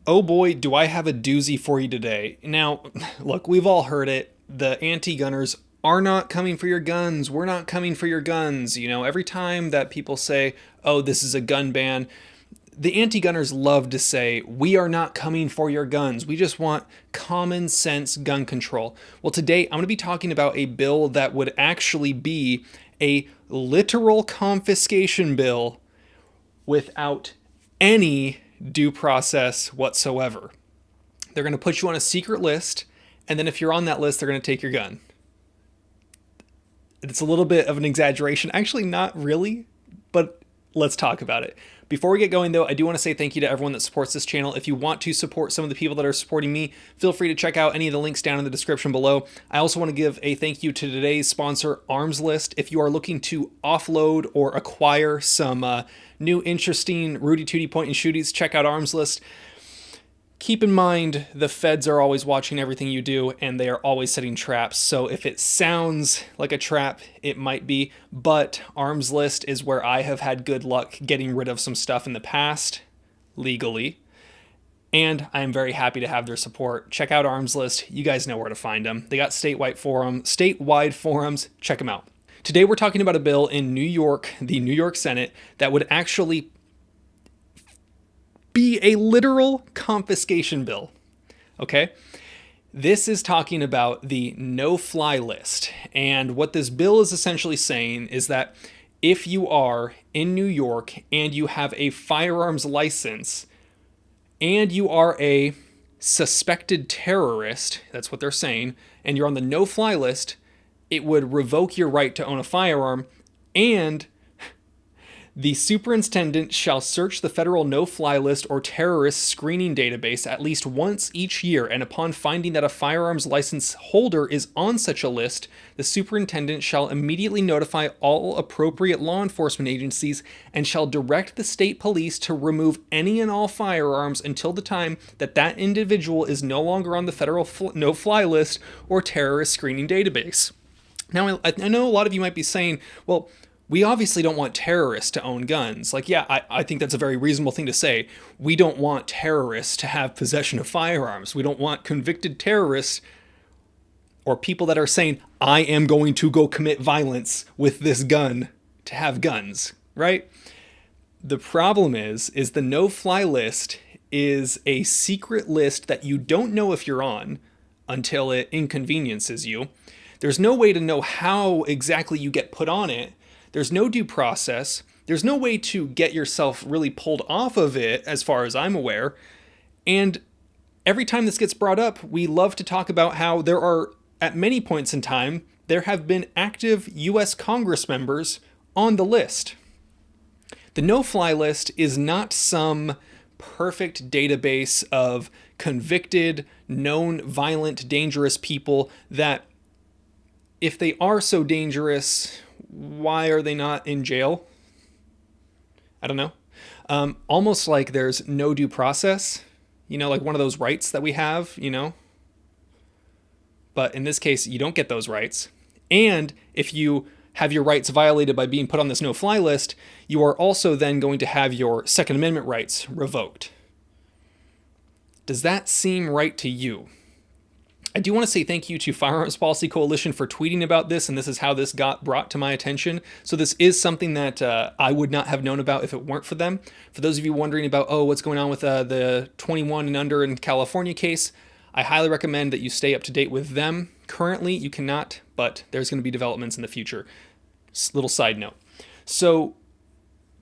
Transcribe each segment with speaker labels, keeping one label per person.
Speaker 1: Oh boy, do I have a doozy for you today. Now, look, we've all heard it. The anti-gunners are not coming for your guns. We're not coming for your guns. You know, every time that people say, oh, this is a gun ban, the anti-gunners love to say, we are not coming for your guns. We just want common sense gun control. Well, today I'm going to be talking about a bill that would actually be a literal confiscation bill without any due process whatsoever. They're going to put you on a secret list, and then if you're on that list, they're going to take your gun. It's a little bit of an exaggeration. Actually, not really, but let's talk about it. Before we get going, though, I do want to say thank you to everyone that supports this channel. If you want to support some of the people that are supporting me, feel free to check out any of the links down in the description below. I also want to give a thank you to today's sponsor, Arms List. If you are looking to offload or acquire some new interesting Rudy Tooty point and shooties, check out Arms List. Keep in mind, the feds are always watching everything you do, and they are always setting traps. So if it sounds like a trap, it might be. But Arms List is where I have had good luck getting rid of some stuff in the past, legally. And I am very happy to have their support. Check out Arms List. You guys know where to find them. They got statewide forums. Check them out. Today we're talking about a bill in New York, the New York Senate, that would actually be a literal confiscation bill. Okay? This is talking about the no-fly list. And what this bill is essentially saying is that if you are in New York and you have a firearms license and you are a suspected terrorist, that's what they're saying, and you're on the no-fly list, it would revoke your right to own a firearm, and the superintendent shall search the federal no-fly list or terrorist screening database at least once each year, and upon finding that a firearms license holder is on such a list, the superintendent shall immediately notify all appropriate law enforcement agencies and shall direct the state police to remove any and all firearms until the time that that individual is no longer on the federal no-fly list or terrorist screening database. Now, I know a lot of you might be saying, well, we obviously don't want terrorists to own guns. Like, yeah, I think that's a very reasonable thing to say. We don't want terrorists to have possession of firearms. We don't want convicted terrorists or people that are saying, I am going to go commit violence with this gun to have guns, right? The problem is the no-fly list is a secret list that you don't know if you're on until it inconveniences you. There's no way to know how exactly you get put on it. There's no due process. There's no way to get yourself really pulled off of it, as far as I'm aware. And every time this gets brought up, we love to talk about how there are, at many points in time, there have been active U.S. Congress members on the list. The no-fly list is not some perfect database of convicted, known, violent, dangerous people that, if they are so dangerous, why are they not in jail? I don't know. Almost like there's no due process, like one of those rights that we have, But in this case, you don't get those rights. And if you have your rights violated by being put on this no-fly list, you are also then going to have your Second Amendment rights revoked. Does that seem right to you? I do want to say thank you to Firearms Policy Coalition for tweeting about this, and this is how this got brought to my attention. So this is something that I would not have known about if it weren't for them. For those of you wondering about, what's going on with the 21 and under in California case, I highly recommend that you stay up to date with them. Currently, you cannot, but there's going to be developments in the future. Little side note. So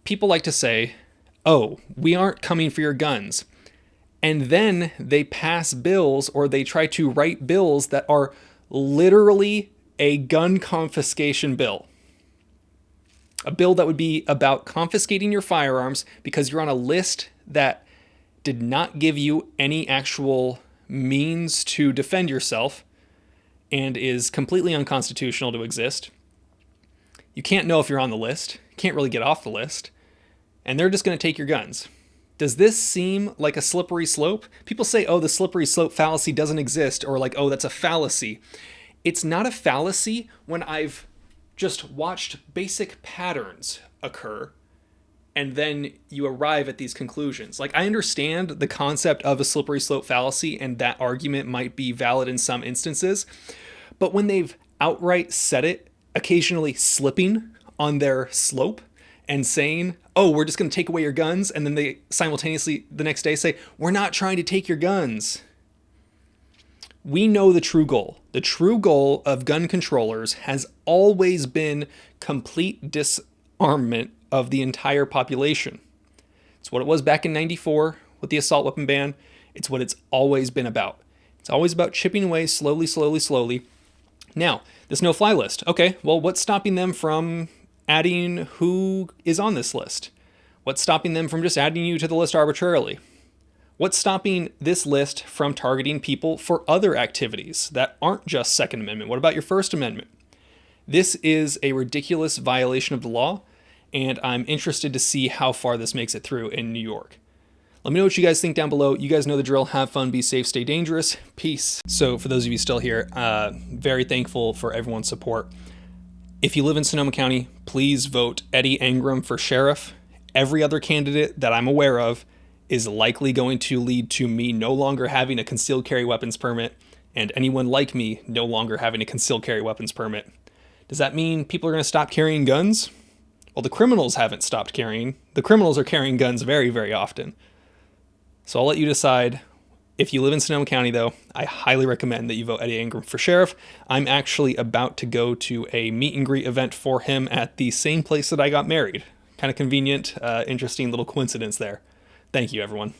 Speaker 1: people like to say, we aren't coming for your guns. And then they pass bills, or they try to write bills that are literally a gun confiscation bill. A bill that would be about confiscating your firearms because you're on a list that did not give you any actual means to defend yourself and is completely unconstitutional to exist. You can't know if you're on the list, can't really get off the list, and they're just going to take your guns. Does this seem like a slippery slope? People say, the slippery slope fallacy doesn't exist, or like, that's a fallacy. It's not a fallacy when I've just watched basic patterns occur and then you arrive at these conclusions. Like, I understand the concept of a slippery slope fallacy, and that argument might be valid in some instances, but when they've outright said it, occasionally slipping on their slope and saying, oh, we're just going to take away your guns, and then they simultaneously the next day say, we're not trying to take your guns. We know the true goal. The true goal of gun controllers has always been complete disarmament of the entire population. It's what it was back in 94 with the assault weapon ban. It's what it's always been about. It's always about chipping away slowly, slowly, slowly. Now, this no-fly list. Okay, well, what's stopping them from adding who is on this list? What's stopping them from just adding you to the list arbitrarily? What's stopping this list from targeting people for other activities that aren't just Second Amendment? What about your First Amendment? This is a ridiculous violation of the law, and I'm interested to see how far this makes it through in New York. Let me know what you guys think down below. You guys know the drill. Have fun, be safe, stay dangerous. Peace. So for those of you still here, very thankful for everyone's support. If you live in Sonoma County, please vote Eddie Ingram for sheriff. Every other candidate that I'm aware of is likely going to lead to me no longer having a concealed carry weapons permit, and anyone like me no longer having a concealed carry weapons permit. Does that mean people are going to stop carrying guns? Well, the criminals haven't stopped carrying. The criminals are carrying guns very, very often. So I'll let you decide. If you live in Sonoma County, though, I highly recommend that you vote Eddie Ingram for sheriff. I'm actually about to go to a meet and greet event for him at the same place that I got married. Kind of convenient, interesting little coincidence there. Thank you, everyone.